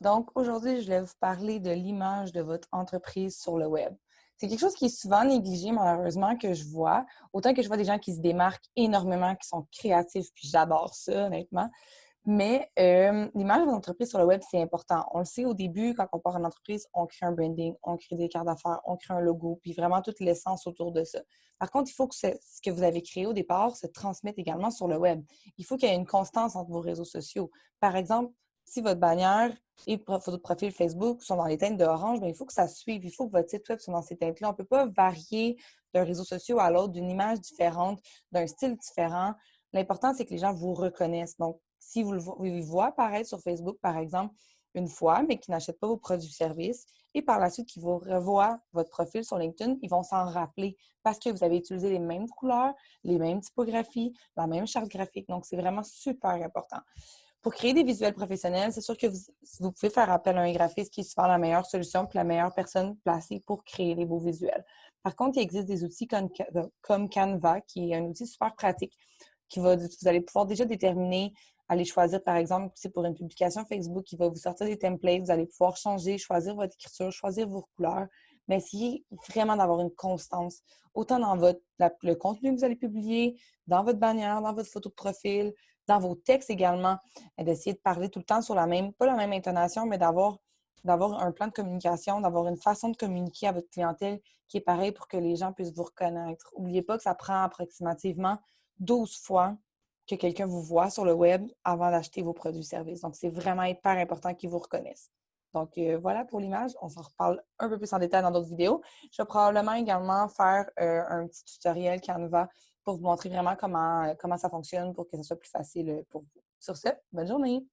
Donc, aujourd'hui, je voulais vous parler de l'image de votre entreprise sur le web. C'est quelque chose qui est souvent négligé, malheureusement, que je vois. Autant que je vois des gens qui se démarquent énormément, qui sont créatifs, puis j'adore ça, honnêtement. Mais l'image de votre entreprise sur le web, c'est important. On le sait au début, quand on part en entreprise, on crée un branding, on crée des cartes d'affaires, on crée un logo, puis vraiment toute l'essence autour de ça. Par contre, il faut que ce que vous avez créé au départ se transmette également sur le web. Il faut qu'il y ait une constance entre vos réseaux sociaux. Par exemple, si votre bannière et votre profil Facebook sont dans les teintes de orange, bien, il faut que ça suive. Il faut que votre site web soit dans ces teintes-là. On ne peut pas varier d'un réseau social à l'autre, d'une image différente, d'un style différent. L'important, c'est que les gens vous reconnaissent. Donc, si vous le voient apparaître sur Facebook, par exemple, une fois, mais qui n'achètent pas vos produits ou services, et par la suite, qui vous revoient votre profil sur LinkedIn, ils vont s'en rappeler parce que vous avez utilisé les mêmes couleurs, les mêmes typographies, la même charte graphique. Donc, c'est vraiment super important. Pour créer des visuels professionnels, c'est sûr que vous pouvez faire appel à un graphiste qui est souvent la meilleure solution puis la meilleure personne placée pour créer les beaux visuels. Par contre, il existe des outils comme Canva, qui est un outil super pratique vous allez pouvoir déjà déterminer, aller choisir, par exemple, si c'est pour une publication Facebook, qui va vous sortir des templates, vous allez pouvoir changer, choisir votre écriture, choisir vos couleurs, mais essayez vraiment d'avoir une constance, autant dans le contenu que vous allez publier, dans votre bannière, dans votre photo de profil, dans vos textes également, d'essayer de parler tout le temps sur pas la même intonation, mais d'avoir un plan de communication, d'avoir une façon de communiquer à votre clientèle qui est pareil pour que les gens puissent vous reconnaître. N'oubliez pas que ça prend approximativement 12 fois que quelqu'un vous voit sur le web avant d'acheter vos produits et services. Donc, c'est vraiment hyper important qu'ils vous reconnaissent. Donc, voilà pour l'image. On s'en reparle un peu plus en détail dans d'autres vidéos. Je vais probablement également faire un petit tutoriel Canva pour vous montrer vraiment comment ça fonctionne pour que ce soit plus facile pour vous. Sur ce, bonne journée!